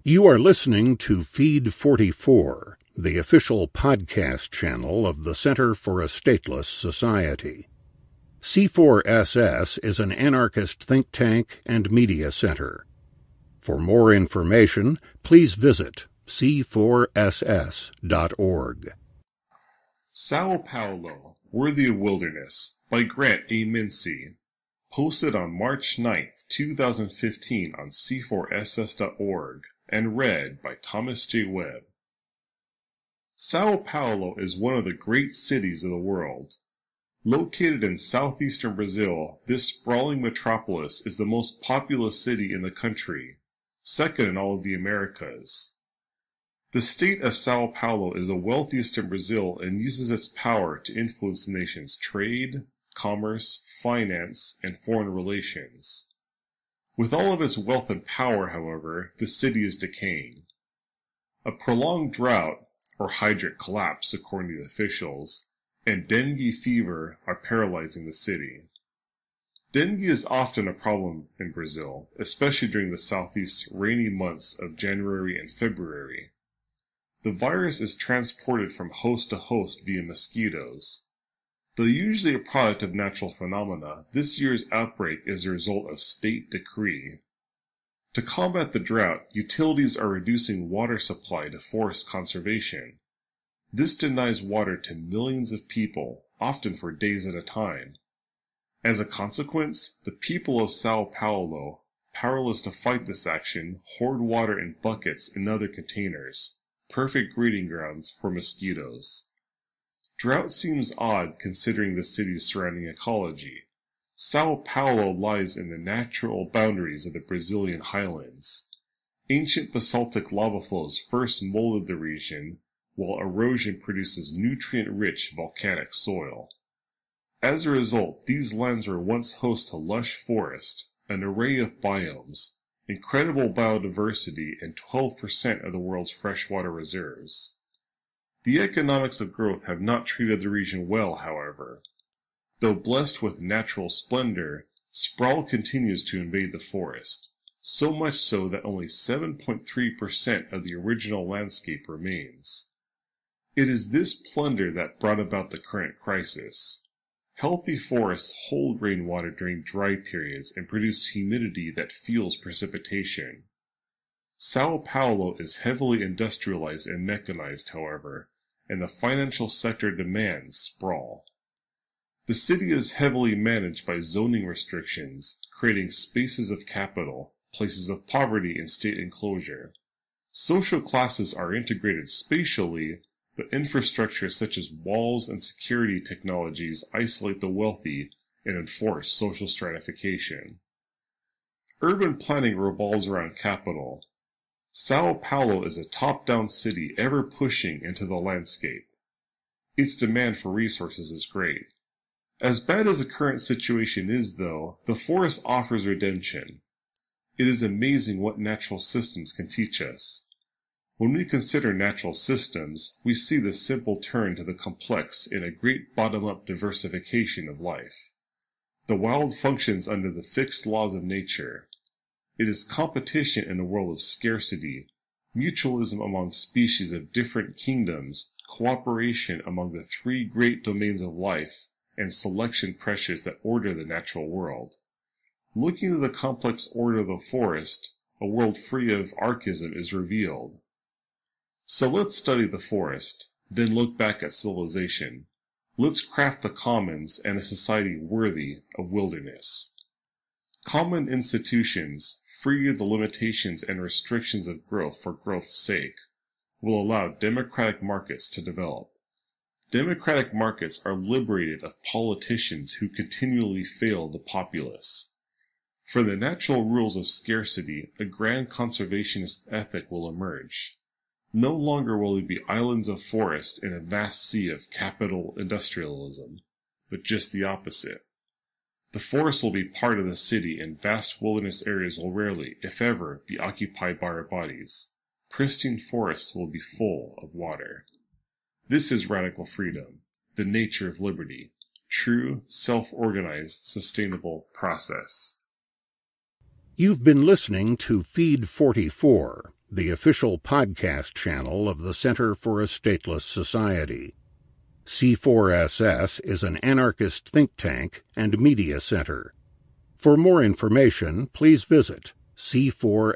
You are listening to Feed 44, the official podcast channel of the Center for a Stateless Society. C4SS is an anarchist think tank and media center. For more information, please visit c4ss.org. Sao Paulo, Worthy of Wilderness, by Grant A. Mincy. Posted on March 9th, 2015 on c4ss.org and read by Thomas J. Webb. Sao Paulo is one of the great cities of the world. Located in southeastern Brazil, this sprawling metropolis is the most populous city in the country, second in all of the Americas. The state of Sao Paulo is the wealthiest in Brazil and uses its power to influence the nation's trade, commerce, finance, and foreign relations. With all of its wealth and power, however, the city is decaying. A prolonged drought, or hydrant collapse according to the officials, and dengue fever are paralyzing the city. Dengue is often a problem in Brazil, especially during the southeast's rainy months of January and February. The virus is transported from host to host via mosquitoes. Though usually a product of natural phenomena, this year's outbreak is a result of state decree. To combat the drought, utilities are reducing water supply to forest conservation. This denies water to millions of people, often for days at a time. As a consequence, the people of Sao Paulo, powerless to fight this action, hoard water in buckets and other containers, perfect breeding grounds for mosquitoes. Drought seems odd considering the city's surrounding ecology. Sao Paulo lies in the natural boundaries of the Brazilian highlands. Ancient basaltic lava flows first molded the region, while erosion produces nutrient-rich volcanic soil. As a result, these lands were once host to lush forest, an array of biomes, incredible biodiversity, and 12% of the world's freshwater reserves. The economics of growth have not treated the region well, however. Though blessed with natural splendor, sprawl continues to invade the forest, so much so that only 7.3% of the original landscape remains. It is this plunder that brought about the current crisis. Healthy forests hold rainwater during dry periods and produce humidity that fuels precipitation. Sao Paulo is heavily industrialized and mechanized, however, and the financial sector demands sprawl. The city is heavily managed by zoning restrictions, creating spaces of capital, places of poverty, and state enclosure. Social classes are integrated spatially, but infrastructure such as walls and security technologies isolate the wealthy and enforce social stratification. Urban planning revolves around capital. Sao Paulo is a top-down city ever pushing into the landscape. Its demand for resources is great. As bad as the current situation is, though, the forest offers redemption. It is amazing what natural systems can teach us. When we consider natural systems, we see the simple turn to the complex in a great bottom-up diversification of life. The wild functions under the fixed laws of nature. It is competition in a world of scarcity, mutualism among species of different kingdoms, cooperation among the three great domains of life, and selection pressures that order the natural world. Looking to the complex order of the forest, a world free of archism is revealed. So let's study the forest, then look back at civilization. Let's craft the commons and a society worthy of wilderness. Common institutions, free of the limitations and restrictions of growth for growth's sake, will allow democratic markets to develop. Democratic markets are liberated of politicians who continually fail the populace. For the natural rules of scarcity, a grand conservationist ethic will emerge. No longer will there be islands of forest in a vast sea of capital industrialism, but just the opposite. The forest will be part of the city, and vast wilderness areas will rarely, if ever, be occupied by our bodies. Pristine forests will be full of water. This is radical freedom, the nature of liberty, true, self-organized, sustainable process. You've been listening to Feed 44, the official podcast channel of the Center for a Stateless Society. C4SS is an anarchist think tank and media center. For more information, please visit c4ss.org.